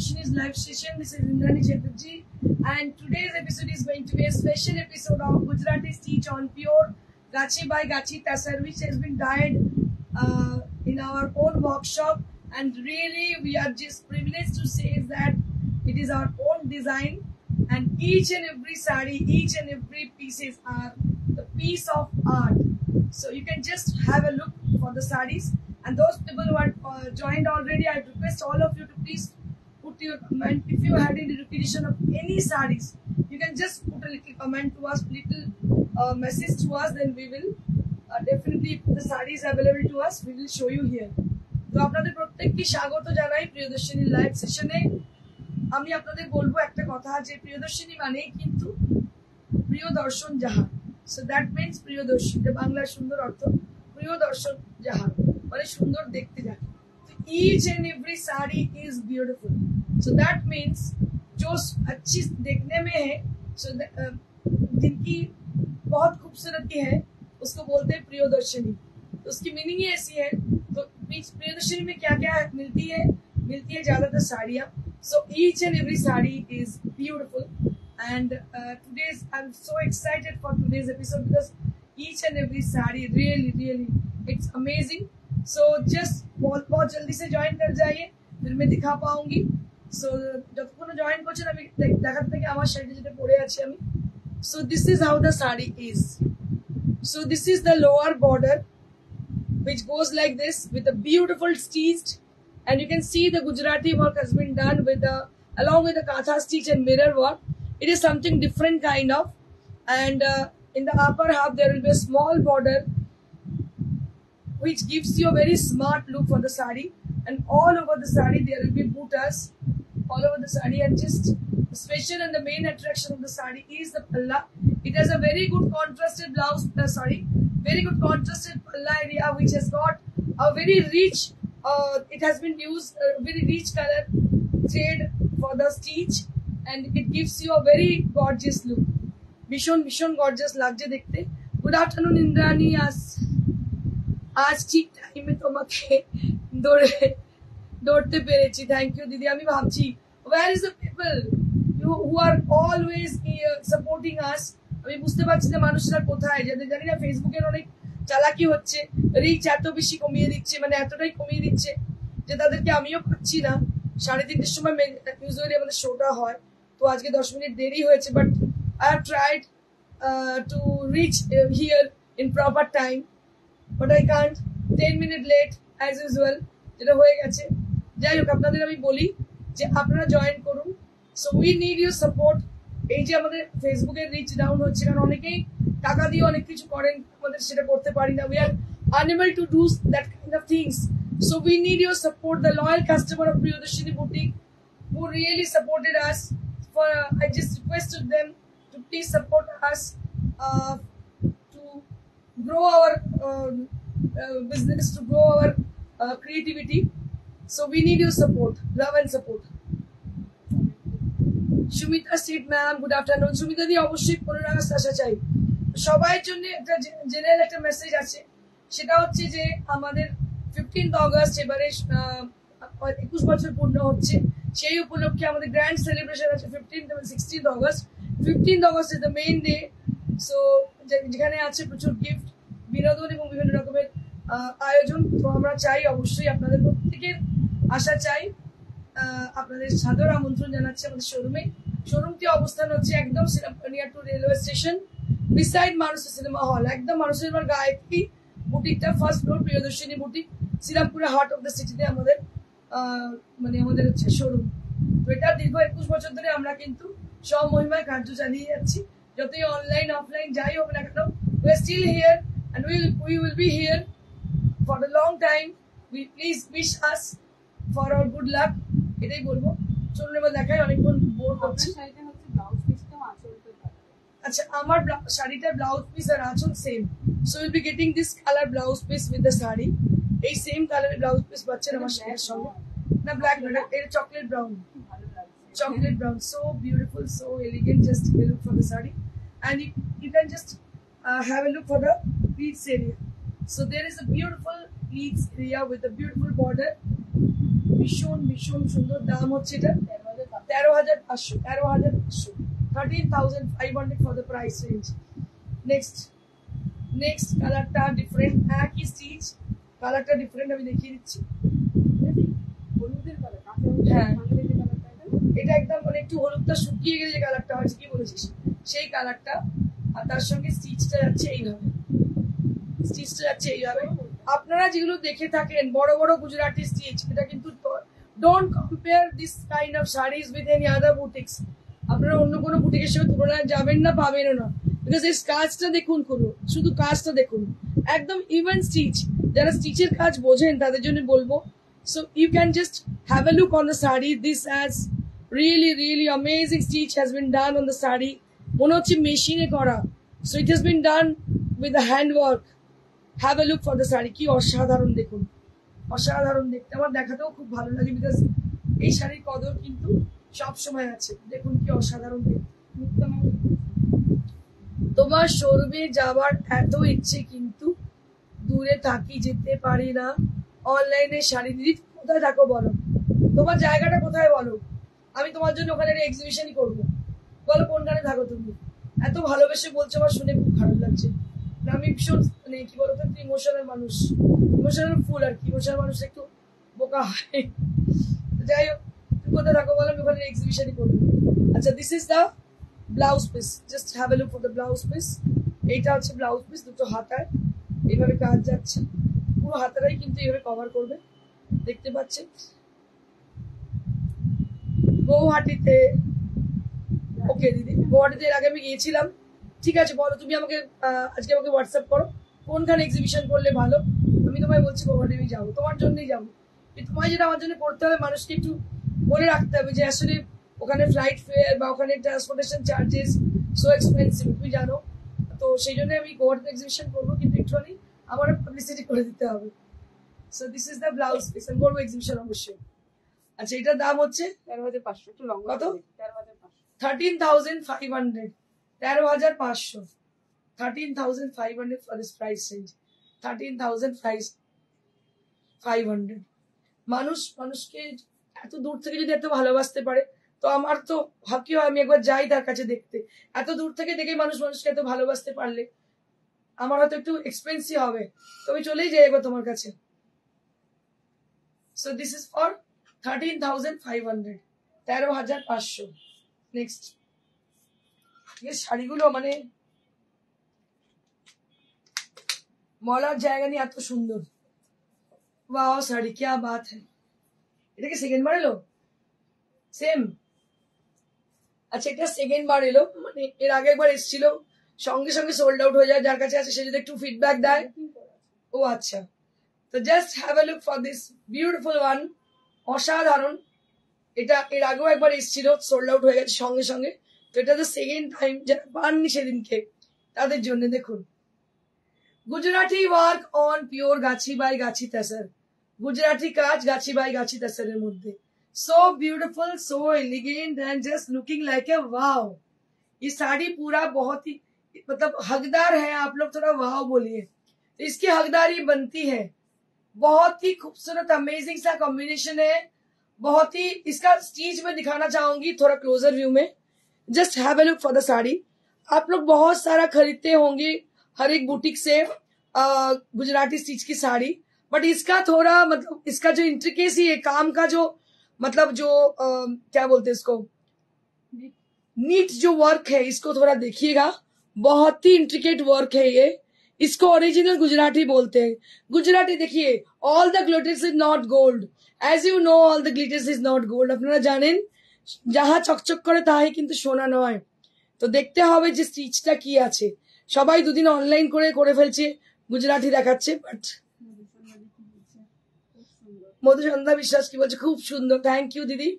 Priyadarshini's live session. This is Indrani Chatterjee, and today's episode is going to be a special episode of Gujarati Stitch on pure Gachi by Gachi Tasar, which has been dyed in our own workshop. And really, we are just privileged to say that it is our own design, and each and every sari, each and every pieces are the piece of art. So you can just have a look for the saris. And those people who are joined already, I request all of you to please put your comment. If you had any requisition of any saris, you can just put a little comment to us, little message to us, then we will definitely, if the sari is available to us, we will show you here. তো আপনাদের প্রত্যেককে স্বাগত জানাই Priyadarshini live সেশনে। আমি আপনাদের বলবো একটা কথা, যে প্রিয়দর্শিনী মানেই কিন্তু প্রিয় দর্শন যাহা। সো দ্যাট মিন্স প্রিয়দর্শী, যে বাংলার সুন্দর অর্থ প্রিয় দর্শন যাহা, মানে সুন্দর দেখতে যাকে। তো each and every saree is beautiful, so that means जो अच्छी देखने में है, so जिनकी बहुत खूबसूरती है, उसको बोलते हैं प्रियदर्शनी। तो उसकी मीनिंग ही ऐसी है। तो प्रियदर्शनी में क्या क्या मिलती है ज्यादातर साड़ियाँ। So each and every saree is beautiful, and I'm so excited for today's episode because each and every saree really it's amazing. So just बहुत जल्दी से ज्वाइन कर जाइए, फिर मैं दिखा पाऊंगी। So যতক্ষণ জয়েন করছেন আমি দেখাতে থাকি আমার শাড়িটা যেটা পরে আছি আমি। So this is how the saree is. So this is the lower border, which goes like this with a beautiful stitched, and you can see the Gujarati work has been done with along with the Katha stitch and mirror work. It is something different kind of, and in the upper half there will be a small border which gives you a very smart look for the sari, and all over the sari there will be buttas all over the sari, and just special and the main attraction of the sari is the palla. It has a very good contrasted blouse, very good contrasted palla area, which has got a very rich, it has been used very rich color thread for the stitch, and it gives you a very gorgeous look. Bishon gorgeous লাগছে দেখতে। Good afternoon Indrani, आज ठीक टाइमे তোমাকে দৌড়তে পেরেছি। Thank you দিদি। আমি ভাবছি where is the people who are always supporting us। আমি বুঝতে পারছি না মানুষরা কোথায়, যাদের জানি না ফেসবুকের অনেক চালাকি হচ্ছে, রিচ এত বেশি কমিয়ে দিচ্ছে, মানে এতটাই কমিয়ে দিচ্ছে যে তাদেরকে আমিও পাচ্ছি না। 3:30 সময় ইউজুয়ালি আমাদের শোটা হয়, তো আজকে 10 মিনিট দেরি হয়েছে, but I have tried to reach here in proper time, but I can't। 10 minutes late as usual, যেটা হয়ে গেছে। যাই হোক, আপনাদের আমি বলি যে আপনারা জয়েন করুন। So we need your support. এই যে আমাদের ফেসবুকের রিচ ডাউন হচ্ছে, কারণ অনেকেই টাকা দিয়ে অনেক কিছু করেন, আমাদের সেটা করতে পারি না। We are unable to do that kind of things. So we need your support, the loyal customer of Priyadarshini boutique who really supported us. I just requested them to please support us to grow our business, to grow our creativity. So we need your support, love and support. Sumita সিট ma'am, good afternoon. Sumita দি, অবশ্যই 15 August আসা চাই। সবার জন্য একটা general একটা message আছে, সেটা হচ্ছে যে আমাদের 15th অগস্ট এবারে 21 বছর পূর্ণ হচ্ছে। সেই উপলক্ষে আমাদের গ্র্যান্ড সেলিব্রেশন আছে 15th এবং 16th August. 15th August is the main day. So যেখানে আছে প্রচুর গিফট, বিনোদন এবং বিভিন্ন রকমের আয়োজন। তো আমরা চাই অবশ্যই আপনাদের প্রত্যেকের আশা চাই। আপনাদের সাদর আমন্ত্রণ জানাচ্ছি আমাদের শোরুমে। শোরুমটি অবস্থান হচ্ছে একদম near to railway station, beside Manush cinema hall, একদম মানুষের গায়ে। বুটিকটা ফার্স্ট ফ্লোর, প্রিয়দর্শিনী বুটিক, শ্রীরামপুরে হার্ট অফ দ্য সিটিতে আমাদের আমাদের হচ্ছে শোরুম। তো এটা দীর্ঘ 21 বছর ধরে আমরা কিন্তু স্বমহিমায় কার্য চালিয়ে যাচ্ছি। যতই অনলাইন অফলাইন যাই হোক না কেন, we are still here and we will be here for a long time. Please wish us for our good luck, এটাই বলবো। চলুন এবার দেখাই, অনেকক্ষণ বোর করছি। আচ্ছা, আমার শাড়িটার ব্লাউজ পিস আর আঁচল same, so will be getting this colour blouse piece with the sari. এই সেম কালারের ব্লাউজ পিস পাচ্ছেন আমার শাড়ির সঙ্গে। না, ব্ল্যাক না, এটা chocolate brown, so beautiful, so elegant. Just take a look for the saree, and you can just have a look for the pleats area. So there is a beautiful pleats area with a beautiful border, ভীষণ ভীষণ সুন্দর। দাম হচ্ছে এটা 13,500, 13,500, 13,500 for the price range. Next কালারটা different, একই stitch, কালারটা different, আমি দেখিয়ে দিচ্ছি। হ্যাঁ, এটা একদম মানে একটু হলুদটা শুকিয়ে গেলে যে কালারটা হয়, কি বলেছিস, সেই কালারটা। আর তার সঙ্গে স্টিচটা যাচ্ছে এইভাবে, আপনারা যেগুলো দেখে থাকেন বড় বড় গুজরাটি স্টিচ, এটা কিন্তু don't compare this kind of saris with any other boutiques. আপনারা অন্য কোনো বুটিকের সাথে তুলনায় যাবেন না, পাবেনও না। বিকজ এই কাজটা দেখুন, শুধু কাজটা দেখুন, একদম ইভেন স্টিচ। যারা স্টিচের কাজ বোঝেন তাদের জন্য বলবো। So you can just have a look on the sari. This has really amazing stitch has been done on the sari. মনে হচ্ছে মেশিনে করা। So it has been done with the hand work. Have a look for the sari. কি অসাধারণ দেখুন, অসাধারণ দেখতে। আমার দেখাতেও খুব ভালো লাগে, বিকজ এই শাড়ির কদর কিন্তু সব সময় আছে। দেখুন কি অসাধারণ দেখতে। তোমার শোরুমে যাওয়ার এত ইচ্ছে, কিন্তু দূরে থাকি, যেতে পারি না। অনলাইনে শাড়ি দিদি কোথায় থাকো বলো, তোমার জায়গাটা কোথায় বলো, আমি তোমার জন্য ওখানে একটা এক্সিবিশনই করবো। বলো কোনখানে থাকো তুমি। এত ভালোবেসে বলছো, আমার শুনে খুব খারাপ লাগছে। আমি ভীষণ মানে কি বলতো, ইমোশনাল মানুষ, ইমোশনাল ফুল আর কি। ইমোশনাল মানুষ একটু বোকা হয়। যাই হোক, তুমি কোথায় থাকো বলো, আমি ওখানে এক্সিবিশনই করবো। আচ্ছা, this is the blouse piece. Just have a look for the blouse piece. এইটা হচ্ছে ব্লাউজ পিস, দুটো হাতায় এইভাবে কাজ যাচ্ছে। পুরো হাতাটাই কিন্তু এইভাবে কভার করবে, দেখতে পাচ্ছেন। গৌহাটিতে, ওকে দিদি, গৌহাটিতে এর আগে আমি গিয়েছিলাম। ঠিক আছে, বলো তুমি আমাকে আজকে আমাকে হোয়াটসঅ্যাপ করো কোনখানে এক্সিবিশন করলে ভালো। আমি তোমায় বলছি গৌহাটি আমি যাবো, তোমার জন্যই যাবো। তোমায় যেটা আমার জন্য করতে হবে, মানুষকে একটু বলে রাখতে হবে যে আসলে ওখানে ফ্লাইট ফেয়ার বা ওখানে ট্রান্সপোর্টেশন চার্জেস সো এক্সপেন্সিভ, তুমি জানো। তো সেই জন্য আমি গৌহাটিতে এক্সিবিশন করবো, কিন্তু একটুখানি আমার পাবলিসিটি করে দিতে হবে। So this is the blouse piece. আমি করবো এক্সিবিশন অবশ্যই। আচ্ছা, এটার দাম হচ্ছে 13,500। একটু লং, কত? 13,500, 13,500, 13,500 for this price range, 13,500। মানুষকে এত দূর থেকে যদি এত ভালোবাসতে পারে, তো আমার তো কি হয়, আমি একবার যাই তার কাছে দেখতে। এত দূর থেকে দেখে মানুষকে এত ভালোবাসতে পারলে আমার হয়তো একটু এক্সপেন্সিভ হবে, তো আমি চলেই যাই একবার তোমার কাছে। So this is for 13,500, 13,500। Next, শাড়িগুলো মানে বলার জায়গা নিয়ে এত সুন্দর। ওয়াও শাড়ি, क्या बात है। এটা কি সেকেন্ড বার এলো? সেম। আচ্ছা, এটা সেকেন্ড বার এলো, মানে এর আগে একবার এসেছিল, সঙ্গে সঙ্গে সোল্ড আউট হয়ে যায়। যার কাছে আছে সে যদি একটু ফিডব্যাক দেয়। ও আচ্ছা, তো just have a look for this beautiful one. অসাধারণ। এটা এর আগেও একবার এসেছিল, সোল্ড আউট হয়ে গেছে সঙ্গে সঙ্গে। তো এটা তো সেকেন্ড টাইম, যারা পাননি সেদিনকে তাদের জন্য দেখুন। Gujarati work on pure gachhi by gachhi tussar. Gujarati কাজ গাছি বাই গাছি তাসারের মধ্যে। So beautiful, so elegant and just looking like a wow. ये साड़ी पूरा बहुत ही मतलब हकदार है। आप लोग थोड़ा वाव बोलिए, तो इसकी हकदारी बनती है। बहुत ही खूबसूरत अमेजिंग सा कॉम्बिनेशन है। बहुत ही, इसका स्टीच में दिखाना चाहूंगी थोड़ा क्लोजर व्यू में। Just have a look for the sari. आप लोग बहुत सारा खरीदते होंगे हर एक बुटीक से गुजराती स्टिच की साड़ी, बट इसका थोड़ा मतलब इसका जो इंट्रिकेसी है, काम का जो मतलब जो क्या बोलते हैं इसको, नीट जो वर्क है, इसको थोड़ा देखिएगा। बहुत ही इंट्रिकेट वर्क है ये। इसको ओरिजिनल गुजराती बोलते हैं। गुजराती देखिए, all the glitters is not gold, as you know all the glitters is not gold. আপনারা জানেন, যাহা চকচক করে তাহাই কিন্তু সোনা নয়। তো দেখতে হবে যে স্টিচটা কি আছে। সবাই দুদিন অনলাইন করে ফেলছে, গুজরাটি দেখাচ্ছে, বাট মধুসন্ধ্যা বিশ্বাস কি বলছে, খুব সুন্দর। থ্যাংক ইউ দিদি।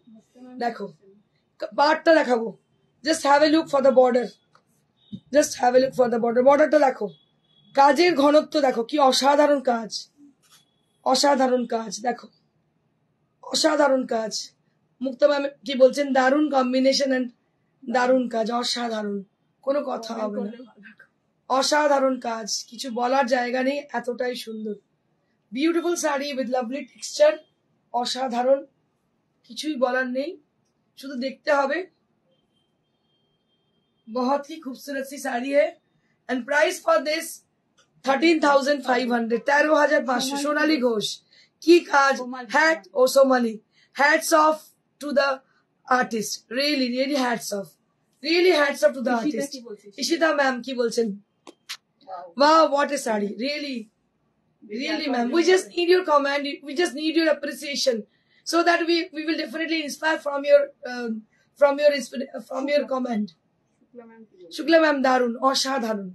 দেখো পার্টটা দেখাবো। Just have a look for the border, just have a look for the border. বর্ডারটা দেখো, কাজের ঘনত্ব দেখো, কি অসাধারণ কাজ, অসাধারণ কাজ দেখো, অসাধারণ কাজ। মুক্তা ম্যাম কি বলছেন, দারুণ কম্বিনেশন এন্ড দারুণ কাজ, অসাধারণ, কোনো কথা হবে না। অসাধারণ কাজ, কিছু বলার জায়গা নেই, এতটাই সুন্দর। Beautiful sari with lovely texture অসাধারণ, কিছুই বলার নেই, শুধু দেখতে হবে। बहुत ही खूबसूरत सी साड़ी है and price for this 13,500, 13,500। Sonali Ghosh की काज, हैट ओ Somali, hats off to the artist, really really hats off, really hats off to the artist. Ishita ma'am की बोलছেন, वाह what a sari, really really ma'am, we just need your comment, we just need your appreciation, so that we will definitely inspire from your comment. Shukla ma'am दारुण, असाधारण।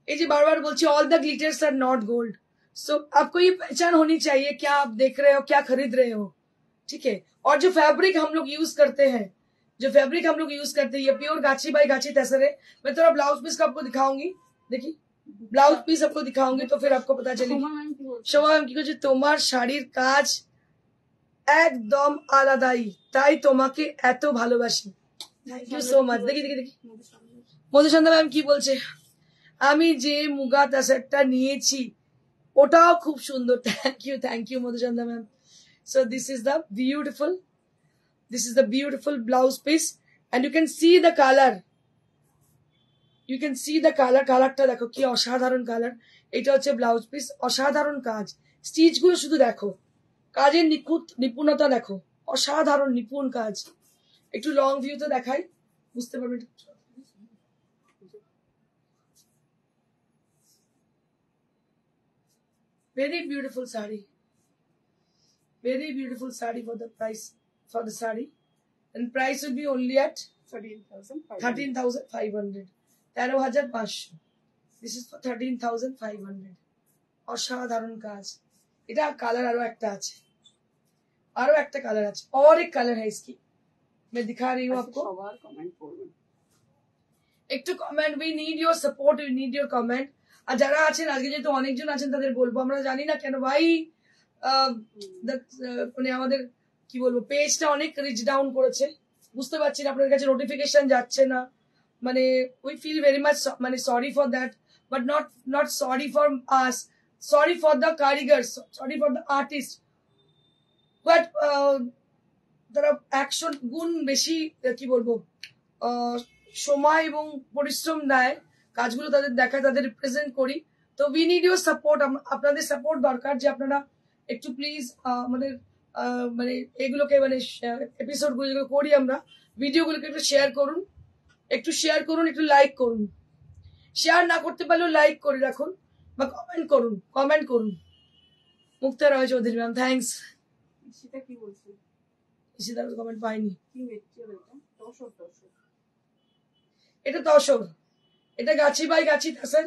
ये जी बार बार बोलती, all the glitters are not gold. So आपको ये पहचान होनी चाहिए क्या आप देख रहे हो, क्या खरीद रहे हो, ठीक है। और जो फैब्रिक हम लोग यूज करते हैं, ये प्योर गाची बाई गाची तसर है। मैं थोड़ा ब्लाउज पीस का आपको दिखाऊंगी, देखिए ब्लाउज पीस आपको दिखाऊंगी तो फिर आपको पता चलेगी। शोभा मैम की বলছে তোমার শাড়ির কাজ একদম আলাদাই, তাই তোমাকে এত ভালোবাসি। Thank you so much. দেখি দেখি দেখি মধুসন্ধ্যা ম্যাম কি বলছে, আমি যে মুগা তাসারটা নিয়েছি ওটাও খুব সুন্দর। Thank you Madhusandhya ma'am. So this is the beautiful blouse piece and you can see the colour, কালারটা দেখো কি অসাধারণ কালার। এটা হচ্ছে ব্লাউজ পিস, অসাধারণ কাজ, স্টিচ গুলো শুধু দেখো, কাজের নিপুণতা দেখো, অসাধারণ নিপুণ কাজ। একটু লং ভিউতে দেখাই, বুঝতে পারবেন। Very beautiful saree, very beautiful saree for the price, for the saree, and price will be only at 13,500, 13,500। This is for 13,500। অসাধারণ কাজ। এটা কালার আরো একটা আছে, और एक कलर है इसकी, मैं दिखा रही हूँ आपको। একটু comment, we need your support, we need your comment. আর যারা আছেন আজকে যেহেতু অনেকজন আছেন তাদের বলবো, আমরা জানি না কেন ভাই মানে আমাদের কি বলবো পেজটা অনেক রিচ ডাউন করেছে, বুঝতে পারছি না, আপনাদের কাছে নোটিফিকেশন যাচ্ছে না, মানে উই ফিল ভেরি মাচ মানে sorry for that, but not sorry for us, sorry for the karigars, sorry for the artist, but তারা 100 গুণ বেশি কি বলবো সময় এবং পরিশ্রম দেয়, কাজগুলো তাদের দেখায়, তাদের রিপ্রেজেন্ট করি। তো উই নিড ইউর সাপোর্ট, আপনাদের সাপোর্ট দরকার, যে আপনারা একটু প্লিজ আমাদের মানে এগুলোকে মানে এপিসোড গুলো করি আমরা, ভিডিওগুলোকে একটু শেয়ার করুন, একটু লাইক করুন, শেয়ার না করতে পারলেও লাইক করে রাখুন বা কমেন্ট করুন। মুক্তা রয় চৌধুরী ম্যাম, থ্যাংকস। ঈশিতা কি বলছে? ঈশিতার কমেন্ট পাইনি। এটা তসর, এটা গাছি বাই গাছি তাসার।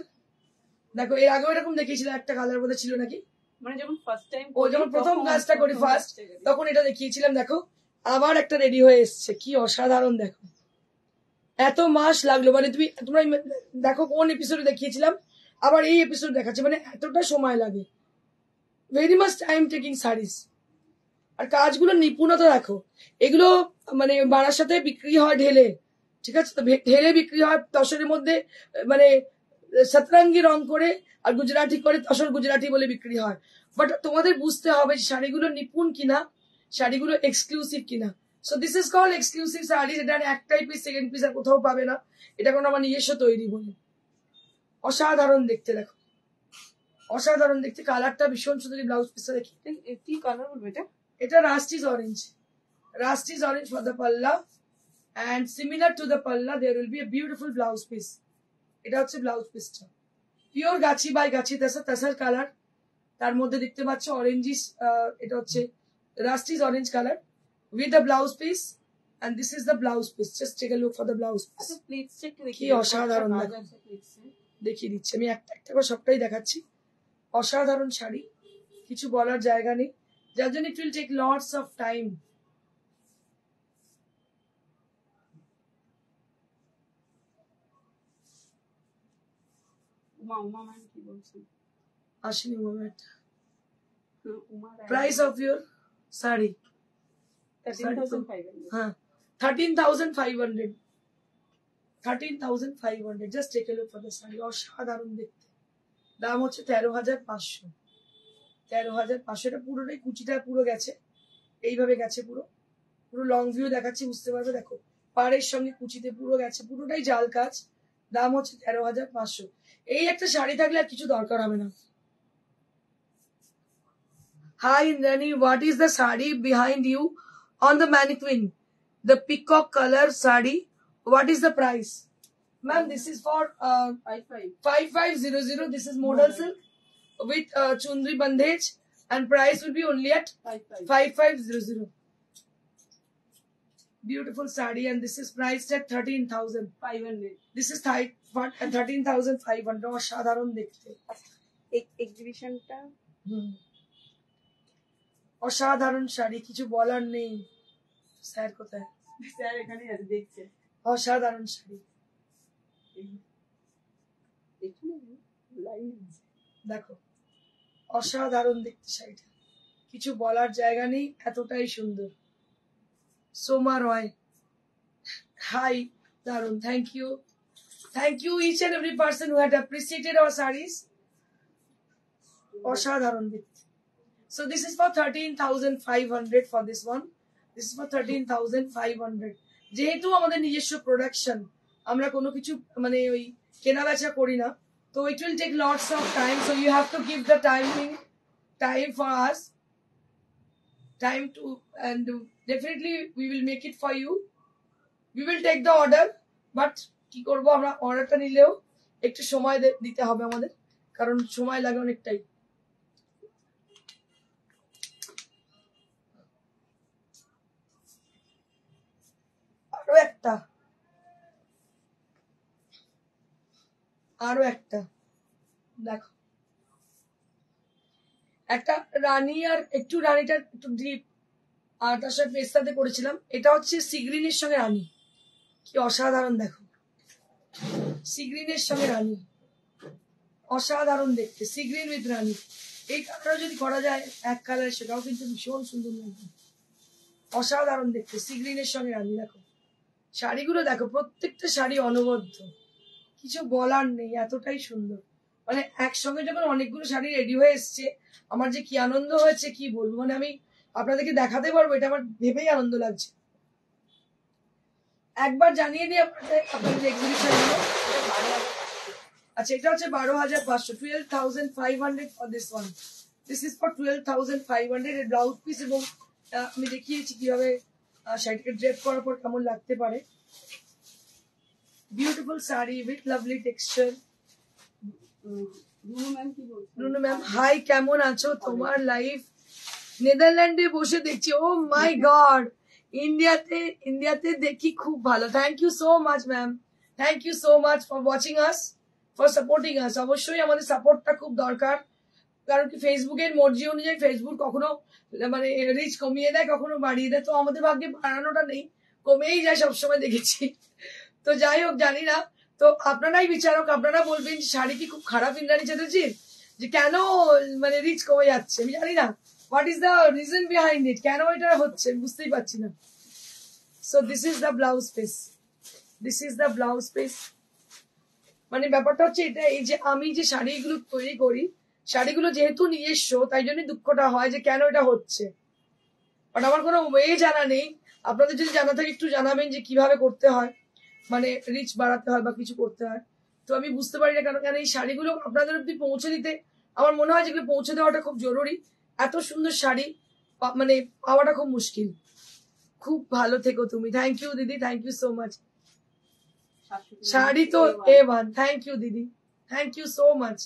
দেখো এর আগেও এরকম দেখিয়েছিলাম, একটা কালার বোধ ছিল নাকি, মানে যখন ফার্স্ট টাইম যখন প্রথম কাজটা করি ফার্স্ট, তখন এটা দেখিয়েছিলাম। দেখো আবার একটা রেডি হয়ে এসছে, কি অসাধারণ। দেখো এত মাস লাগলো, মানে তোমরা দেখো কোন এপিসোডে দেখিয়েছিলাম, আবার এই এপিসোড দেখাচ্ছে, মানে এতটা সময় লাগে, ভেরি মাচ টাইম টেকিং সারিস। আর কাজগুলো নিপুণতা দেখো, এগুলো মানে বারাসাতে বিক্রি হয় ঢেলে, ঠিক আছে, তো ঢেলে বিক্রি হয় তসরের মধ্যে, মানে সতরঙ্গি রং করে আর গুজরাটি করে তসর গুজরাটি বলে বিক্রি হয়। বাট তোমাদের বুঝতে হবে শাড়িগুলো নিপুণ কিনা, শাড়িগুলো এক্সক্লুসিভ কিনা। So this is called exclusive sari, যেটা একটাই পিস, সেকেন্ড পিস আর কোথাও পাবে না, এটা কোনো আমার নিজস্ব তৈরি বলে। অসাধারণ দেখতে, দেখো অসাধারণ দেখতে, কালারটা ভীষণ সুন্দর। ব্লাউজ পিসটা দেখি, কি কালার বলবো এটা, এটা রাস্টিজ অরেঞ্জ ফর দ্য পাল্লা, and similar to the palla there will be a beautiful blouse piece. এটা হচ্ছে ব্লাউজ পিসটা, pure gachhi by gachhi তাসার colour, তার মধ্যে দেখতে পাচ্ছ অরেঞ্জিস, এটা হচ্ছে rusty's orange colour with the blouse piece, and this is the blouse piece. Just take a look for the blouse piece. আচ্ছা প্লিটস একটু দেখি, কি অসাধারণ, দেখিয়ে দিচ্ছি আমি একটা একটা করে, সবটাই দেখাচ্ছি। অসাধারণ শাড়ি, কিছু বলার জায়গা নেই, যার জন্য it will take lots of time. আসেনি moment. Price of your sari 13,500, 13,500। Just take a look for the sari, অসাধারণ দেখতে। দাম হচ্ছে 13,500, 13,500। এটা পুরোটাই কুচিটা পুরো গেছে, এইভাবে গেছে পুরো পুরো লং ভিউ দেখাচ্ছি, বুঝতে পারবে। দেখো পাড়ের সঙ্গে কুচিতে পুরো গেছে, পুরোটাই জাল কাজ। দাম হচ্ছে 13,500। এই একটা শাড়ি থাকলে আর কিছু দরকার হবে না। Hi Indrani, what is the sari behind you on the mannequin? The peacock color sari. What is the price? Ma'am, this is for 5500. This is modal silk with chundri bandage, and price will be only at 5500. Beautiful sari, and this is priced at 13,500. This is 13,500. অসাধারণ দেখতে এক্সিবিশনটা। অসাধারণ শাড়ি, কিছু বলার নেই। Sir কোথায়? Sir এখানে আছে, দেখছে। অসাধারণ শাড়ি, দেখো অসাধারণ দেখতে শাড়িটা, কিছু বলার জায়গা নেই, এতটাই সুন্দর। সোমা রয়, হাই, দারুন, thank you each and every person who had appreciated our saris. অসাধারণ দেখতে। So this is for 13,500 for this one. This is for 13,500. যেহেতু আমাদের নিজস্ব প্রোডাকশন, আমরা কোনো কিছু মানে ওই কেনা বেচা করি না, তো it will take lots of time, so you have to give the time for us, time to, and definitely we will make it for you. We will take the order, but কি করব, আমরা অর্ডারটা নিলেও একটু সময় দিতে হবে আমাদের, কারণ সময় লাগে অনেকটাই। আরো একটা দেখো, একটা রানী, আর একটু রানীটা একটু ডিপ, আর তার সাথে পেস্তাতে করেছিলাম। এটা হচ্ছে সিগ্রিনের সঙ্গে রানী, কি অসাধারণ দেখো, সিগ্রিনের সঙ্গে রানী, অসাধারণ দেখতে, সিগ্রিন উইথ রানী। এই কালারটা যদি করা যায় এক কালার, সেটাও কিন্তু ভীষণ সুন্দর লাগবে, অসাধারণ দেখতে, সিগ্রিনের সঙ্গে রানী। দেখো শাড়িগুলো দেখো, প্রত্যেকটা শাড়ি অনবদ্য, কিছু বলার নেই, এতটাই সুন্দর। মানে একসঙ্গে যখন অনেকগুলো শাড়ি রেডি হয়ে এসছে, আমার যে কি আনন্দ হয়েছে কি বলবো, মানে আমি আপনাদেরকে দেখাতে পারবো, এটা আমার ভেবেই আনন্দ লাগছে। একবার জানিয়ে দিই আপনাদের এক্সিবিশন। আচ্ছা, এটা হচ্ছে 12,500, 12,500 for this one. This is for 12,500 এর ব্লাউজ পিস, এবং আমি দেখিয়েছি কিভাবে শাড়িটাকে ড্রেপ করার পর কেমন লাগতে পারে। Beautiful sari with lovely texture. Runu ma'am, hi, কেমন আছো? তোমার লাইফ নেদারল্যান্ডে বসে দেখছি। ও মাই গড, ইন্ডিয়াতে দেখি, খুব ভালো। Thank you so much ma'am, thank you so much for watching us, for supporting us. অবশ্যই আমাদের সাপোর্টটা খুব দরকার, কারণ কি ফেসবুকের মর্জি অনুযায়ী ফেসবুক কখনো মানে রিচ কমিয়ে দেয়, কখনো বাড়িয়ে দেয়, তো আমাদের ভাগ্যে বাড়ানোটা নেই, কমেই যায় সবসময় দেখেছি। তো যাই হোক, জানি না, তো আপনারাই বিচারক, আপনারা বলবেন শাড়ি কি খুব খারাপ ইন্দ্রাণী চ্যাটার্জির, যে কেন মানে রিচ কমে যাচ্ছে, আমি জানি না what is the reason behind it, কেন এটা হচ্ছে বুঝতেই পারছি না। So this is the blouse piece, this is the blouse piece. মানে ব্যাপারটা হচ্ছে এটা, এই যে আমি যে শাড়িগুলো তৈরি করি, শাড়িগুলো যেহেতু নিজস্ব, তাই জন্য দুঃখটা হয় যে কেন এটা হচ্ছে, বাট আমার কোনো ওয়ে জানা নেই। আপনাদের যদি জানা থাকে একটু জানাবেন যে কিভাবে করতে হয়, মানে রিচ বাড়াতে হয় বা কিছু করতে হয়। তো আমি বুঝতে পারি না কেন এই শাড়িগুলো আপনাদের অব্দি পৌঁছে দিতে আমার মনে হয় যেগুলো পৌঁছে দেওয়াটা খুব জরুরি। এত সুন্দর শাড়ি মানে পাওয়াটা খুব মুশকিল। খুব ভালো থেকো তুমি। থ্যাংক ইউ দিদি, thank you so much. Sari তো A1, থ্যাংক ইউ দিদি, থ্যাংক ইউ সো মাচ।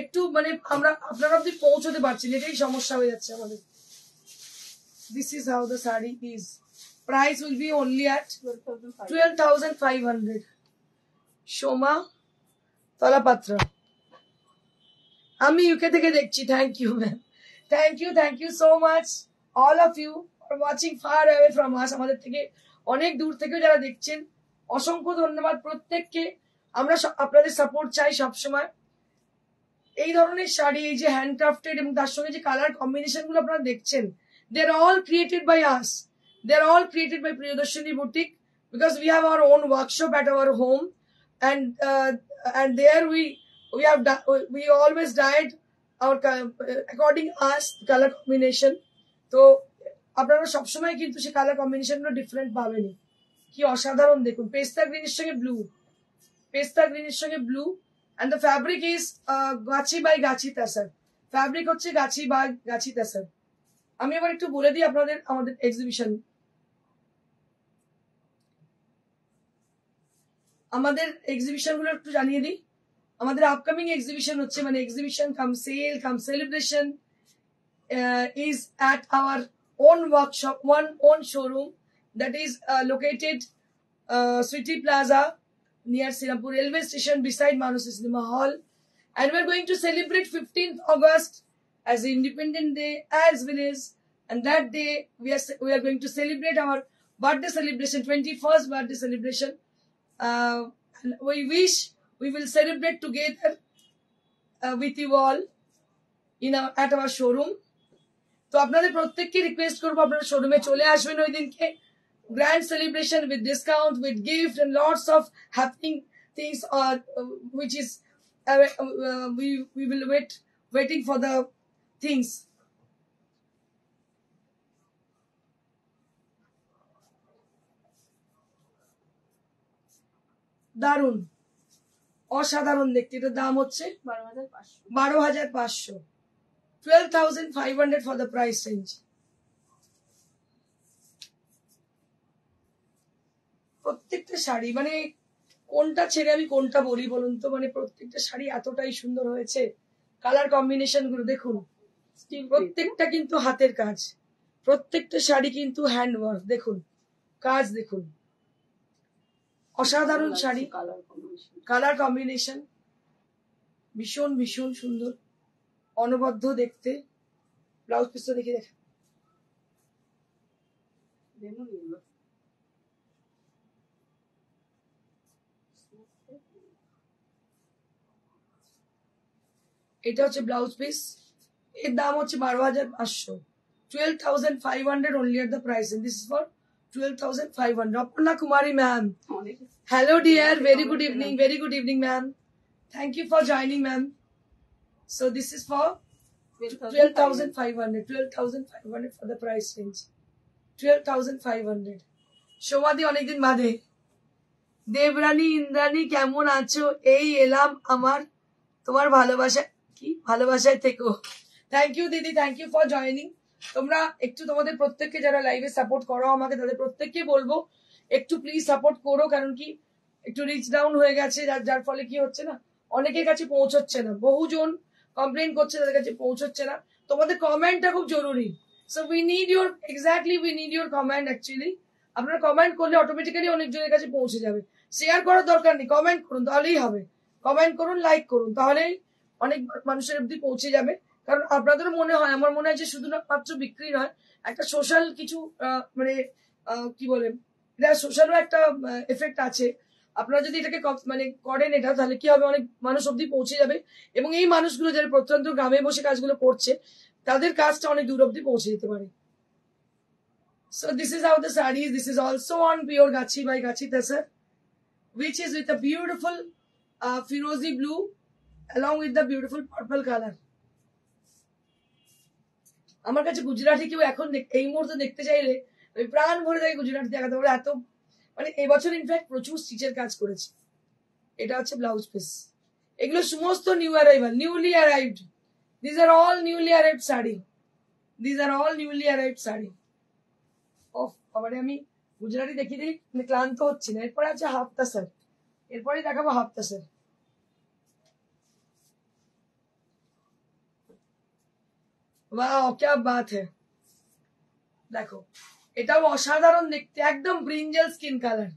একটু মানে আমরা আপনারা অব্দি পৌঁছতে পারছি না, এটাই সমস্যা হয়ে যাচ্ছে আমাদের। This is how the saree is. Price will be only at 12,500. Shoma Talapatra. আমি ইউকে থেকে দেখছি। Thank you ma'am, thank you so much all of you for watching far away from us. আমাদের থেকে অনেক দূর থেকে যারা দেখছেন, অসংখ্য ধন্যবাদ প্রত্যেককে। আমরা আপনাদের সাপোর্ট চাই সবসময়। এই ধরনের শাড়ি, এই যে হ্যান্ডক্রাফটেড এবং তার সঙ্গে যে কালার কম্বিনেশন গুলো আপনারা দেখছেন, they are all created by us. They are all created by Priyadarshini Boutique, because we have our own workshop at our home, and there we always dyed our according us color combination. তো তো আপনারা সবসময় কিন্তু সেই colour combination গুলো different পাবেনই। কি অসাধারণ দেখুন, পেস্তা গ্রিনের সঙ্গে ব্লু, পেস্তা গ্রিনের সঙ্গে blue, and the fabric is Gachhi by gachhi তাসার। Fabric হচ্ছে গাছি বাই গাছি তাসার। আমি আবার একটু বলে দিই আপনাদের আমাদের এক্সিবিশন, গুলো একটু জানিয়ে দিই। আমাদের আপকামিং এক্সিবিশন হচ্ছে, মানে exhibition cum sale cum celebration is at our own workshop, own showroom that is located City Plaza near Singapore railway station beside Manusa Cinema Hall, and we're going to celebrate 15th August as Independent Day as well as, and that day we are going to celebrate our birthday celebration, 21st birthday celebration. And we wish we will celebrate together with you all at our showroom. তো আপনাদের প্রত্যেককে request করবো আপনারা শোরুমে চলে আসবেন ওই দিনকে। Grand celebration with discount, with gift and lots of happening things which is we will waiting for the things. দারুন, অসাধারণ দেখতে। এটার দাম হচ্ছে 12,500, 12,500 for the price range. প্রত্যেকটা শাড়ি, মানে কোনটা ছেড়ে আমি কোনটা বলি বলুন তো, মানে প্রত্যেকটা শাড়ি এতটাই সুন্দর হয়েছে। কালার কম্বিনেশন গুলো দেখুন, প্রত্যেকটা কিন্তু হাতের কাজ, প্রত্যেকটা শাড়ি কিন্তু হ্যান্ডওয়ার্ক। দেখুন কাজ, দেখুন অসাধারণ শাড়ি, কালার কম্বিনেশন ভীষণ ভীষণ সুন্দর, অনবদ্য দেখতে। ব্লাউজ পিসটা দেখি, দেখ এটা হচ্ছে ব্লাউজ পিস, এর দাম হচ্ছে 12,500, 12,500 only at the price, and this is for 12,500. Aparna Kumari ma'am, hello dear, very good evening, ma'am. Thank you for joining, ma'am. So this is for 12,500, 12,500 for the price range, 12,500. সোমাদি অনেকদিন বাদে। দেবরানী ইন্দ্রাণী কেমন আছো? এই এলাম আমার তোমার ভালোবাসায় থেকো। থ্যাংক ইউ দিদি, থ্যাংক ইউ ফর জয়নিং। তোমরা একটু তোমাদের প্রত্যেককে যারা লাইভে সাপোর্ট করো আমাকে, তাদের প্রত্যেককে বলবো একটু প্লিজ সাপোর্ট করো, কারণ কি একটু রিচ ডাউন হয়ে গেছে, যার ফলে কি হচ্ছে না, অনেকের কাছে পৌঁছচ্ছে না, বহুজন কমপ্লেন করছে তাদের কাছে পৌঁছচ্ছে না। তোমাদের কমেন্টটা খুব জরুরি। So we need your comment actually. আপনারা কমেন্ট করলে অটোমেটিক্যালি অনেকজনের কাছে পৌঁছে যাবে। শেয়ার করার দরকার নেই, কমেন্ট করুন তাহলেই হবে। কমেন্ট করুন, লাইক করুন, তাহলেই অনেক মানুষের অব্দি পৌঁছে যাবে। কারণ আপনাদেরও মনে হয়, আমার মনে হয় যে শুধু মাত্র বিক্রি নয়, একটা সোশ্যাল কিছু মানে কি বলে, এটা সোশ্যালও একটা এফেক্ট আছে। আপনারা যদি এটাকে মানে করেন এটা, তাহলে কি হবে, অনেক মানুষ অব্দি পৌঁছে যাবে, এবং এই মানুষগুলো যারা প্রত্যন্ত গ্রামে বসে কাজগুলো করছে তাদের কাজটা অনেক দূর অব্দি পৌঁছে যেতে পারে। So this is how the saree is. This is also on pure Gachi by Gachi Tasar, which is with a beautiful Firozi blue along with the beautiful purple color. আমার কাছে গুজরাটি কেউ এখন এই মুহূর্তে দেখতে চাইলে আমি প্রাণ ভরে তাকে গুজরাটি দেখাতে পারবো। এত মানে এবছর ইনফ্যাক্ট প্রচুর স্টিচের কাজ করেছে। এটা হচ্ছে ব্লাউজ পিস। এগুলো সমস্ত newly arrived. This are all newly arrived sari. আবারে আমি গুজরাটি দেখিয়ে দিই, ক্লান্ত হচ্ছি না। এরপরে আছে হাফ তাসার, এরপরে দেখাবো হাফ তাসার। ওয়াও क्या बात है, দেখো এটাও অসাধারণ দেখতে, একদম brinjal skin colour.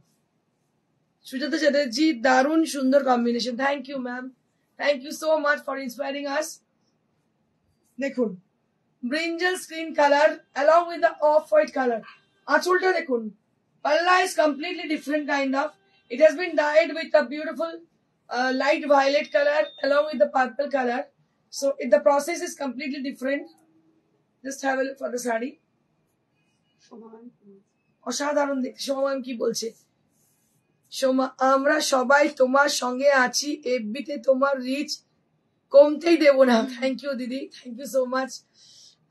Sujata Chatterjee, দারুণ সুন্দর combination. Thank you ma'am, thank you so much for inspiring us. দেখুন brinjal skin colour along with the off white color. আঁচলটা দেখুন, পাল্লা is completely different kind of. It has been dyed with a beautiful light violet color along with the purple color. So the process is completely different. Just have a look for the saree. অসাধারণ দেখতে। Soma ma'am কি বলছে? সোমা, আমরা সবাই তোমার সঙ্গে আছি, এফবিতে তোমার রিচ কমতেই দেব না। থ্যাংক ইউ দিদি, thank you so much.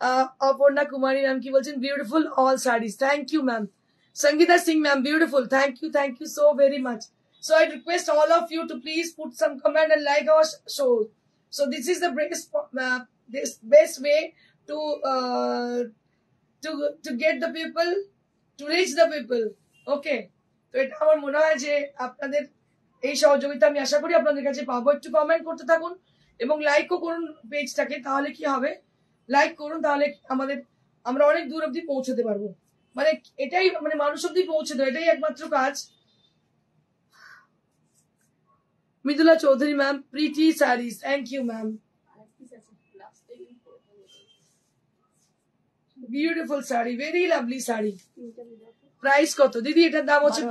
Aparna Kumari ma'am ki bolchen beautiful all sarees. Thank you ma'am. Sangeeta Singh ma'am, beautiful. Thank you so very much. So I request all of you to please put some comment and like our show. So this is the best way to get the people, to reach the people. Okay. তো এটা আমার মনে হয় যে আপনাদের এই সহযোগিতা আমি আশা করি আপনাদের কাছে পাবো। একটু কমেন্ট করতে থাকুন এবং লাইকও করুন পেজটাকে, তাহলে কি হবে, লাইক করুন, তাহলে আমরা অনেক দূর অব্দি পৌঁছতে পারবো। মানে এটাই, মানে মানুষ অব্দি পৌঁছে দেয়, এটাই একমাত্র কাজ। Mridula Chowdhury ma'am, pretty saris, thank you ma'am, beautiful sari, very lovely sari. Price কত দিদি? এটার দাম হচ্ছে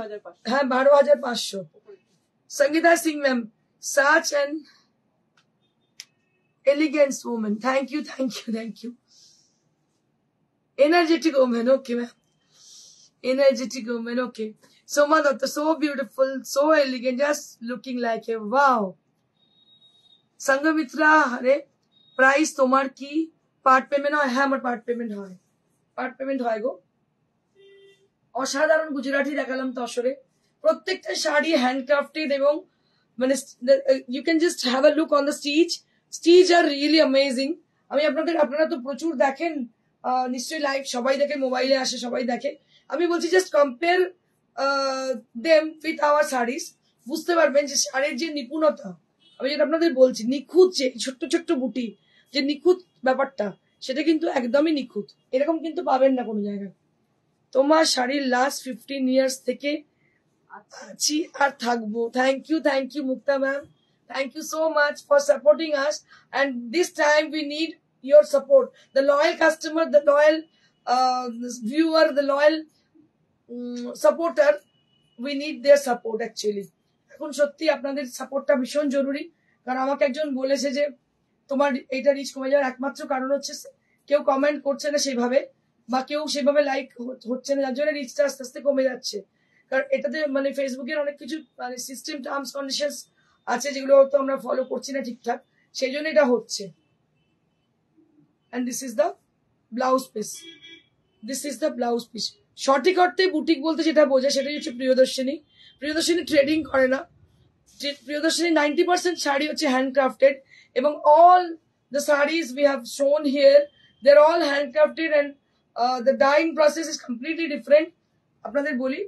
12,500। Sangeeta Singh ma'am, such an elegant woman, thank you. Energetic woman, okay ma'am, energetic woman, okay. Soma Datta, so beautiful, so elegant, just looking like a wow. Sangamitra, hare price তোমার কি part payment হয়? হ্যাঁ, আমার পার্ট পেমেন্ট হয় গো। অসাধারণ গুজরাটি দেখালাম তসরে, প্রত্যেকটা sari handcrafted এবং মানে you can just have a look on the stitch আর রিয়েলি অ্যামেজিং। আপনারা তো প্রচুর দেখেন নিশ্চয়ই, লাইভ সবাই দেখে, মোবাইলে আসে সবাই দেখে। আমি বলছি just compare them with our saris, বুঝতে পারবেন যে শাড়ির যে নিপুণতা, আমি যেটা আপনাদের বলছি, নিখুঁত, যে ছোট্ট ছোট্ট বুটি, যে নিখুঁত ব্যাপারটা, সেটা কিন্তু একদমই নিখুঁত, এরকম কিন্তু পাবেন না কোনো জায়গায়। তোমার শাড়ির লাস্ট 15 ইয়ার্স থেকে আছি আর থাকবো। Thank you Mukta ma'am, thank you so much for supporting us, and this time we need your support, the loyal customer, the loyal viewer, the loyal supporter, we need their support actually. এখন সত্যি আপনাদের সাপোর্টটা ভীষণ জরুরি, কারণ আমাকে একজন বলেছে যে তোমার এইটা রিচ কমে যাওয়ার একমাত্র কারণ হচ্ছে কেউ কমেন্ট করছে না সেভাবে, বা কেউ সেভাবে লাইক হচ্ছে না, যার জন্য রিচটা আস্তে আস্তে কমে যাচ্ছে। কারণ এটাতে মানে ফেসবুকের অনেক কিছু মানে সিস্টেম, টার্মস কন্ডিশনস আছে যেগুলো তো আমরা ফলো করছি না ঠিকঠাক, সেই জন্য এটা হচ্ছে। And this is the blouse piece. সঠিক অর্থে বুটিক বলতে যেটা বোঝায় সেটাই হচ্ছে প্রিয়দর্শিনী। ট্রেডিং করে না। প্রিয়দর্শিনী 90% শাড়ি হচ্ছে হ্যান্ডক্রাফটেড, এবং all the sarees we have shown here, they're all handcrafted, and the dyeing process is completely different. আপনাদের বলি,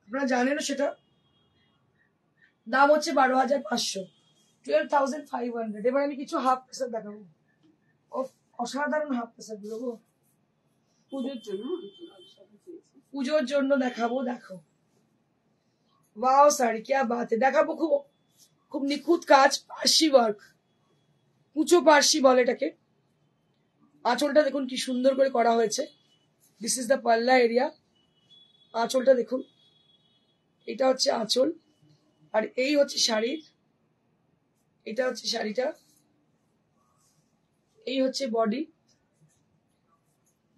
আপনারা জানেন সেটা। দাম হচ্ছে 12,500, 12,500। এবার আমি কিছু হাফ পেসার দেখাবো। অসাধারণ হাফ পেসার গুলো গো, পুজোর জন্য দেখাবো। দেখো, ওয়াও শাড়ি, क्या बात है, দেখাবো। খুব নিখুঁত কাজ, পার্সি ওয়ার্ক, কুচো পার্সি বলে এটাকে। আঁচলটা দেখুন কি সুন্দর করে করা হয়েছে। দিস ইজ দ্য পাল্লা এরিয়া। আঁচলটা দেখুন, এটা হচ্ছে আঁচল, আর এই হচ্ছে শাড়ির, এটা হচ্ছে শাড়িটা, এই হচ্ছে body.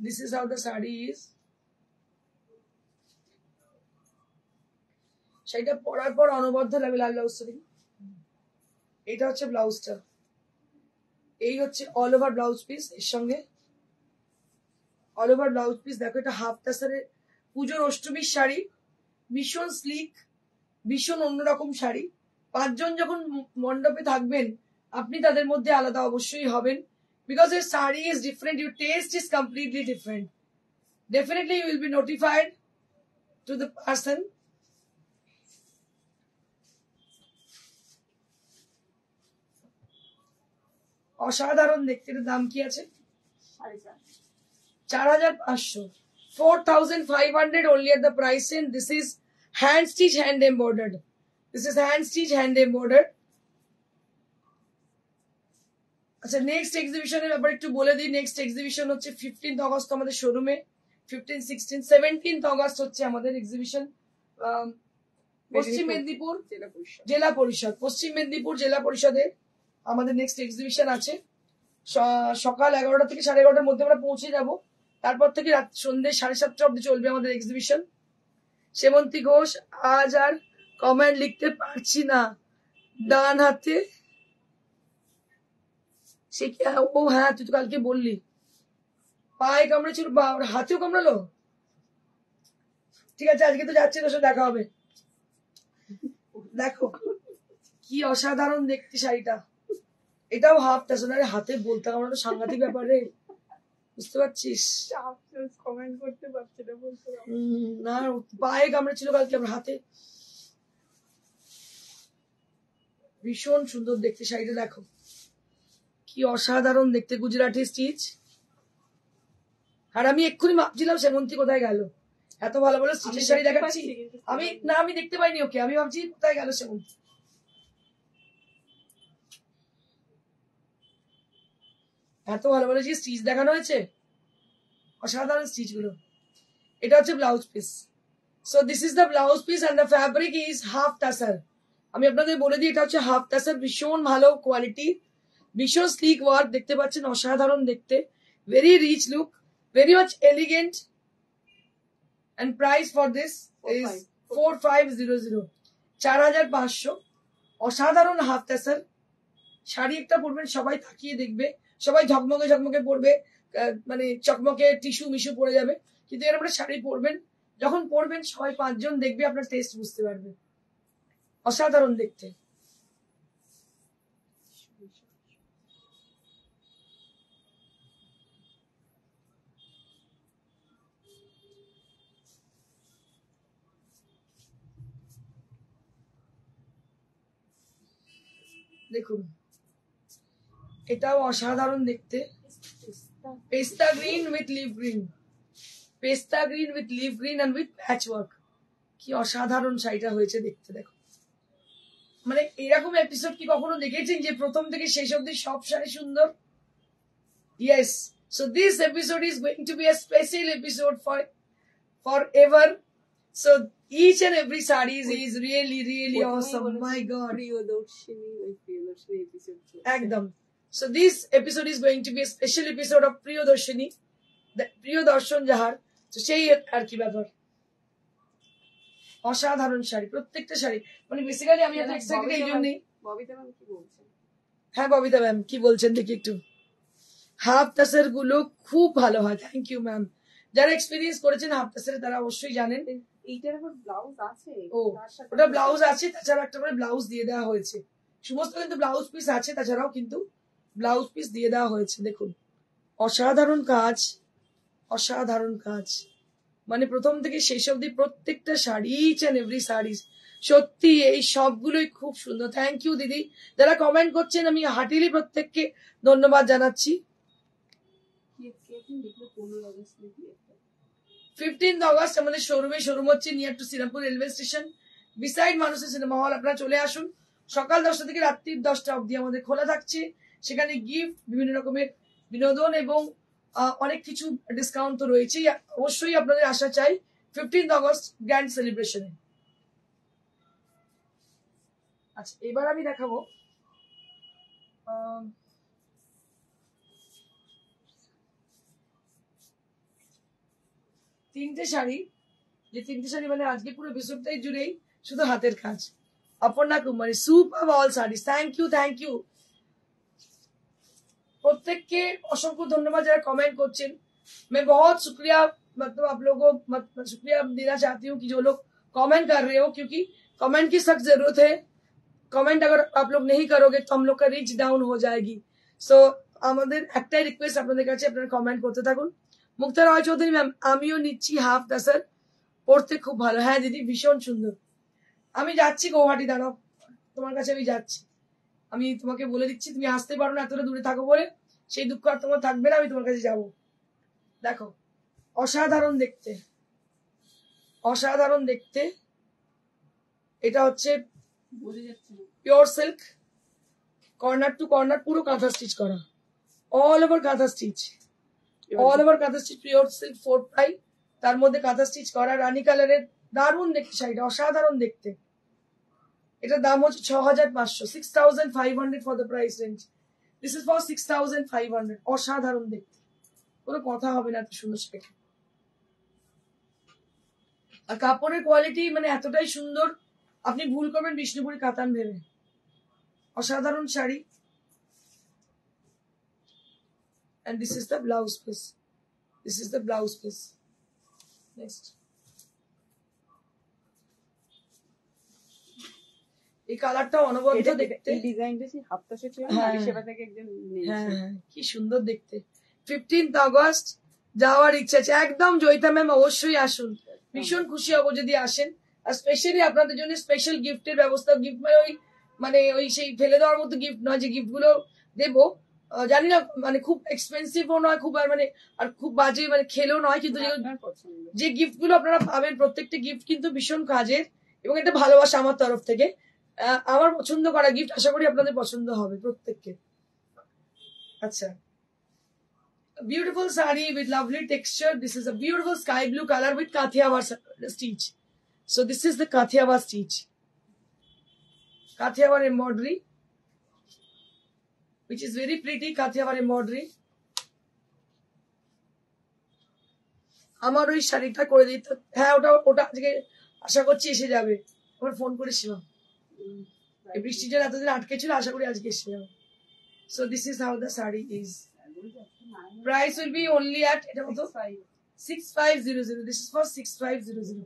This is how the sari is. শাড়িটা পরার পর অনবদ্য লাগে, লাল ব্লাউজ। এটা হচ্ছে ব্লাউজটা, এই হচ্ছে অল ওভার ব্লাউজ পিস, এর সঙ্গে অল ওভার ব্লাউজ পিস। দেখো, এটা হাফ তাসারের পুজোর অষ্টমীর শাড়ি, ভীষণ স্লিক, ভীষণ অন্যরকম শাড়ি। 5 জন যখন মণ্ডপে থাকবেন, আপনি তাদের মধ্যে আলাদা অবশ্যই হবেন, because your saree is different, your taste is completely different. Definitely you will be notified to the person. অসাধারণ দেখতে। এর দাম কি আছে? 4,500, 4,500 only at the price, and this is hand stitch, hand embroidered. আচ্ছা, নেক্সট এক্সিবিশনের ব্যাপারে একটু বলে দিই। নেক্সট এক্সিবিশন হচ্ছে 15th অগস্ট আমাদের শোরুমে, 15, 16, 17th অগস্ট হচ্ছে আমাদের এক্সিবিশন পশ্চিম মেদিনীপুর জেলা পরিষদ। পশ্চিম মেদিনীপুর জেলা পরিষদে আমাদের নেক্সট এক্সিবিশন আছে। সকাল 11টা থেকে 11:30টার মধ্যে আমরা পৌঁছে যাব। তারপর থেকে রাত সন্ধ্যে 7:30টা অব্দি চলবে আমাদের এক্সিবিশন। সেমন্তী ঘোষ, আজ আর কমেন্ট লিখতে পারছি না, ডান হাতে। সে কি? ও হ্যাঁ, তুই তো কালকে বললি। পায়ে কামড়েছিল, হাতেও কামড়ালো। ঠিক আছে, আজকে তো যাচ্ছে, তোর সাথে দেখা হবে। দেখো কি অসাধারণ দেখতে শাড়িটা। এটাও হাফ টাসেল। হাতে বলতে কামড়ানো সাংঘাতিক ব্যাপার রে, বুঝতে পারছিস? কমেন্ট করতে পারছি না, বলতে না, পায়ে কামড়েছিল কালকে, আমার হাতে। ভীষণ সুন্দর দেখতে শাড়িটা, দেখো কি অসাধারণ দেখতে, গুজরাটি স্টিচ। আর আমি এক্ষুনি ভাবছিলাম সেমন্তী কোথায় গেল, এত ভালো ভালো স্টিচের শাড়ি দেখাচ্ছি। আমি দেখতে পাইনি ওকে, আমি ভাবছি কোথায় গেল সেমন্তী। এত ভালো ভালো যে স্টিচ দেখানো হয়েছে, অসাধারণ স্টিচ গুলো। এটা হচ্ছে blouse piece. So this is the blouse piece and the fabric is half tussar. আমি আপনাদের বলে দিই, এটা হচ্ছে হাফ টাসার, ভীষণ ভালো কোয়ালিটি, ভীষণ স্লিক ওয়ার্ক, দেখতে পাচ্ছেন অসাধারণ দেখতে, very rich look, very much elegant. And price for this is 4500, 4500। অসাধারণ হাফ টাসার শাড়ি একটা পরবেন, সবাই তাকিয়ে দেখবে, সবাই ঝকমকে ঝকমকে পরবে, মানে চকমকে টিস্যু মিশু পরে যাবে। কিন্তু এরকম একটা শাড়ি পরবেন, যখন পরবেন সবাই 5 জন দেখবে, আপনার টেস্ট বুঝতে পারবে। অসাধারণ দেখতে। দেখুন এটাও অসাধারণ দেখতে, pista green with leaf green, pista green with leaf green and with patch work. কি অসাধারণ শাড়িটা হয়েছে দেখতে, দেখো। মানে এরকম এপিসোড কি কখনো দেখেছেন যে প্রথম থেকে শেষ অবধি সব শাড়ি সুন্দর? Yes, so this episode is going to be a special episode for ever. So each and every sarees is really really awesome. My god, Priyadarshini episode একদম। So this episode is going to be a special episode of Priyadarshini, প্রিয়দর্শন যাহার। তো সেই আর কি ব্যাপার, অসাধারণ শাড়ি, প্রত্যেকটা শাড়ি। মানে বেসিক্যালি আমি এত এক্সাইটেড এই জন্যই। ববিতা ম্যাম কি বলছেন? হ্যাঁ ববিতা ম্যাম কি বলছেন দেখি একটু। হাফ টাসের গুলো খুব ভালো হয়, থ্যাংক ইউ ম্যাম। যারা এক্সপিরিয়েন্স করেছেন হাফ টাসের তারা অবশ্যই জানেন। এইটার আবার ব্লাউজ আছে? ও ওটা ব্লাউজ আছে, তাছাড়া একটা করে ব্লাউজ দিয়ে দেওয়া হয়েছে। সমস্ত কিন্তু ব্লাউজ পিস আছে, তাছাড়াও কিন্তু ব্লাউজ পিস দিয়ে দেওয়া হয়েছে। দেখুন অসাধারণ কাজ, অসাধারণ কাজ। মানে প্রথম থেকে শেষ অবধি প্রত্যেকটা sari, each and every saris, সত্যি এই সবগুলোই খুব সুন্দর। থ্যাংক ইউ দিদি, যারা কমেন্ট করছেন আমি হার্টিলি প্রত্যেককে ধন্যবাদ জানাচ্ছি। 15th অগস্ট আমাদের শোরুম হচ্ছে near to Serampore railway station, beside মানুষের সিনেমা হল। আপনারা চলে আসুন, সকাল 10টা থেকে রাত্রি 10টা অবধি আমাদের খোলা থাকছে। সেখানে গিফট, বিভিন্ন রকমের বিনোদন এবং অনেক কিছু ডিসকাউন্ট তো রয়েছেই। অবশ্যই আপনাদের আসা চাই 15th অগস্ট গ্র্যান্ড সেলিব্রেশনে। আচ্ছা এবার আমি দেখাবো তিনটে শাড়ি, যে তিনটে শাড়ি মানে আজকে পুরো এপিসোডটাই জুড়েই শুধু হাতের কাজ। Aparna Kumari, super all sari, thank you thank you. प्रत्येक के असंख्य धन्यवाद जरा कमेंट करছেন। मैं बहुत शुक्रिया मतलब आप लोगों को शुक्रिया देना चाहती हूँ कि जो लोग कमेंट कर रहे हो, क्योंकि कमेंट की सख्त जरूरत है। कमेंट अगर आप लोग नहीं करोगे तो हम लोग का रीच डाउन हो जाएगी। सो আমাদের একটাই রিকোয়েস্ট আপনাদের কাছে, আপনারা কমেন্ট করতে থাকুন। মুক্তা রয় চৌধুরী ম্যাম, আমিও নিচ্ছি হাফ টাসার, পড়তে খুব ভালো। হ্যাঁ দিদি ভীষণ সুন্দর। আমি যাচ্ছি গৌহাটি, দাঁড়াও তোমার কাছে আমি যাচ্ছি। আমি তোমাকে বলে দিচ্ছি, তুমি আসতে পারো না এতটা দূরে থাকো বলে, সেই দুঃখ আর তোমার থাকবে না, আমি তোমার কাছে যাবো। দেখো অসাধারণ দেখতে, অসাধারণ দেখতে। এটা হচ্ছে pure silk, corner to corner পুরো কাঁথা স্টিচ করা, অল ওভার কাঁথা স্টিচ, অল ওভার কাঁথা স্টিচ, পিওর সিল্ক 4 প্লাই, তার মধ্যে কাঁথা স্টিচ করা, রানী কালারের, দারুণ দেখতে শাড়িটা, অসাধারণ দেখতে। এটার দাম হচ্ছে 6500, 6500 for the price range. This is for 6500। অসাধারণ দেখতে, কোনো কথা হবে না এত সুন্দর শাড়ি। আর কাপড়ের কোয়ালিটি মানে এতটাই সুন্দর, আপনি ভুল করবেন বিষ্ণুপুরি কাতান ভেবে। অসাধারণ sari. And this is the blouse piece. This is the blouse piece. Next. এই কালারটা অনবদ্য দেখতে, এই ডিজাইনটা সেই হাফতাসে ছিল হ্যাঁ, সেটা থেকে একজন নিয়েছে। হ্যাঁ হ্যাঁ, কি সুন্দর দেখতে। 15th অগস্ট যাওয়ার ইচ্ছা আছে একদম। জয়িতা ম্যাম অবশ্যই আসুন, ভীষণ খুশি হবো যদি আসেন। আর স্পেশালি আপনাদের জন্য স্পেশাল গিফটের ব্যবস্থা। গিফট মানে ওই সেই ফেলে দেওয়ার মতো গিফট নয়, যে গিফট গুলো দেবো জানি না মানে খুব এক্সপেন্সিভও নয়, খুব আর খুব বাজে মানে খেলেও নয়, কিন্তু আপনার পছন্দ। যে গিফট গুলো আপনারা পাবেন প্রত্যেকটা গিফট কিন্তু ভীষণ কাজের এবং এটা ভালোবাসা আমার তরফ থেকে। আমার পছন্দ করা গিফট, আশা করি আপনাদের পছন্দ হবে প্রত্যেককে। আচ্ছা, beautiful saree with lovely texture. This is a beautiful sky blue color with Kathiawar stitch. So this is the Kathiawar stitch, Kathiawar embroidery, which is very pretty Kathiawar embroidery. আমার ওই শাড়িটা করে দিতে, হ্যাঁ ওটা আজকে আশা করছি এসে যাবে। আমার ফোন করেছিলাম, এই বৃষ্টির জন্য এতদিন আটকে ছিল, আশা করি আজকে এসে যাবে। So this is how the saree is. Price will be only at 6500. This is for 6500.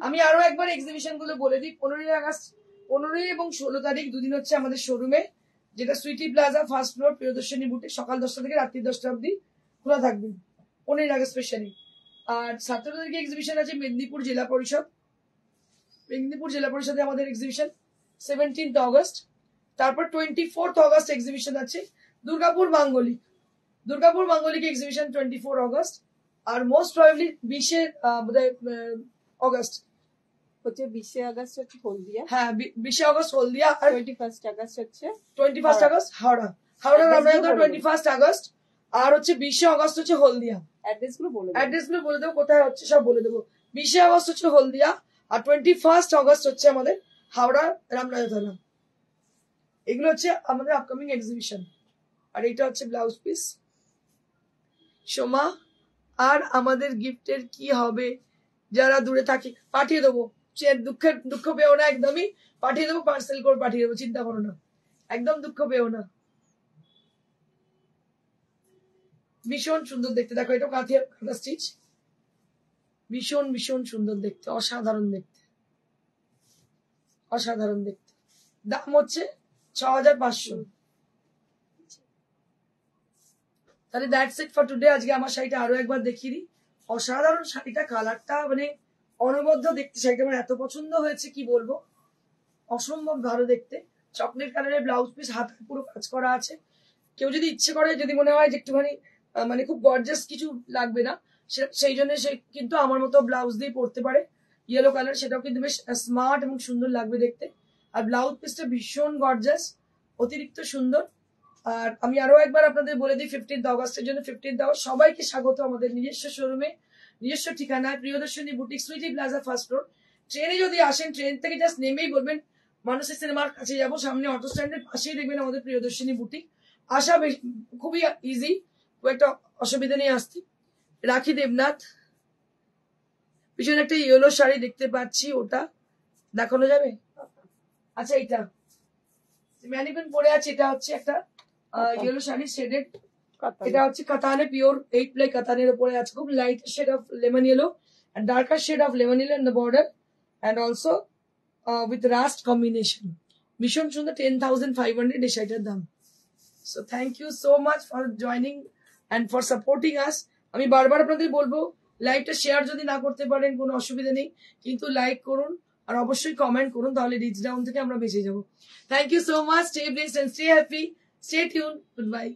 আমি আরো একবার এক্সিবিশন গুলো বলে দিই। 15ই আগস্ট, 15 এবং 16 তারিখ দুদিন হচ্ছে আমাদের শোরুমে, যেটা sweety plaza first floor Priyadarshini boutique, সকাল 10টা থেকে রাত্রি 10টা অবধি খোলা থাকবে 15 আগস্ট স্পেশালি। আর 17 তারিখে এক্সিবিশন আছে মেদিনীপুর জেলা পরিষদ। মেদিনীপুর জেলা পরিষদে আমাদের এক্সিবিশন 17th অগস্ট। তারপর 24th অগস্ট এক্সিবিশন আছে দুর্গাপুর মাঙ্গলিক এক্সিবিশন 24 অগস্ট। আর মোস্ট প্রবাবলি 20 অগস্ট হচ্ছে 20 আগস্ট হচ্ছে হলদিয়া, হ্যাঁ 20 অগস্ট হলদিয়া, আর 21 আগস্ট হচ্ছে 21 আগস্ট হাওড়া। আমরা 21 আগস্ট, আর হচ্ছে 20 আগস্ট হচ্ছে হলদিয়া। অ্যাড্রেস গুলো বলে দেবো কোথায় হচ্ছে, সব বলে দেবো। 20 আগস্ট হচ্ছে হলদিয়া, আর 21 আগস্ট হচ্ছে আমাদের হাওড়া রামরাজতলা। এগুলো হচ্ছে আমাদের আপকামিং এক্সিবিশন। আর এটা হচ্ছে ব্লাউজ পিস। সোমা, আর আমাদের গিফটের কি হবে? যারা দূরে থাকি পাঠিয়ে দেবো, দুঃখ পেও না, একদমই পাঠিয়ে দেবো, পার্সেল করে পাঠিয়ে দেবো, চিন্তা করো না, একদম দুঃখ পেও না। ভীষণ সুন্দর দেখতে, দেখো এটা কাঁথা স্টিচ, ভীষণ ভীষণ সুন্দর দেখতে, অসাধারণ দেখতে, অসাধারণ দেখতে। দাম হচ্ছে 6500। তাহলে দ্যাটস ইট ফর টুডে। আজকে আমার শাড়িটা আরো একবার দেখিয়ে দিই। অসাধারণ শাড়িটা, কালারটা মানে অনবদ্য দেখতে। শাড়িটা আমার এত পছন্দ হয়েছে কি বলবো, অসম্ভব ভালো দেখতে। চকলেট কালারের ব্লাউজ পিস, হাতে পুরো কাজ করা আছে। কেউ যদি ইচ্ছে করে, যদি মনে হয় যে একটুখানি মানে খুব গর্জাস কিছু লাগবে না, সেই জন্য সে কিন্তু আমার মতো ব্লাউজ দিয়ে পরতে পারে, ইয়েলো কালার, সেটাও কিন্তু বেশ স্মার্ট এবং সুন্দর লাগবে দেখতে। আর ব্লাউজ পিসটা ভীষণ গর্জাস, অতিরিক্ত সুন্দর। আর আমি আরো একবার আপনাদের বলে দিই 15th অগস্টের জন্য 15th অগস্ট সবাইকে স্বাগত আমাদের নিজস্ব শোরুমে, নিজস্ব ঠিকানায়, Priyadarshini boutique, sweety plaza first floor. ট্রেনে যদি আসেন, ট্রেন থেকে জাস্ট নেমেই বলবেন মানুষের সিনেমার কাছে যাবো, সামনে অটো স্ট্যান্ডের পাশেই দেখবেন আমাদের প্রিয়দর্শনী বুটিক। আসা খুবই ইজি, খুব একটা অসুবিধা নেই আসতে। রাখি দেবনাথ, পিছনে একটা ইয়েলো শাড়ি দেখতে পাচ্ছি, ওটা দেখানো যাবে? আচ্ছা, এইটা ম্যানিকুইন পরে আছে, এটা হচ্ছে একটা ইয়েলো শাড়ি শেডেড, এটা হচ্ছে কাতানে, পিওর 8 প্লাই কাতানের উপরে আছে, খুব light shade of lemon yellow and darker shade of lemon yellow in the border, and also with rust combination. ভীষণ সুন্দর, 10,500 এই শাড়িটার দাম। So thank you so much for joining and for supporting us. আমি বারবার আপনাদের বলবো, লাইভটা শেয়ার যদি না করতে পারেন কোনো অসুবিধা নেই, কিন্তু লাইক করুন আর অবশ্যই কমেন্ট করুন, তাহলে রিচ ডাউন থেকে আমরা বেঁচে যাবো। Thank you so much, stay blessed and stay happy, stay tune, good bye.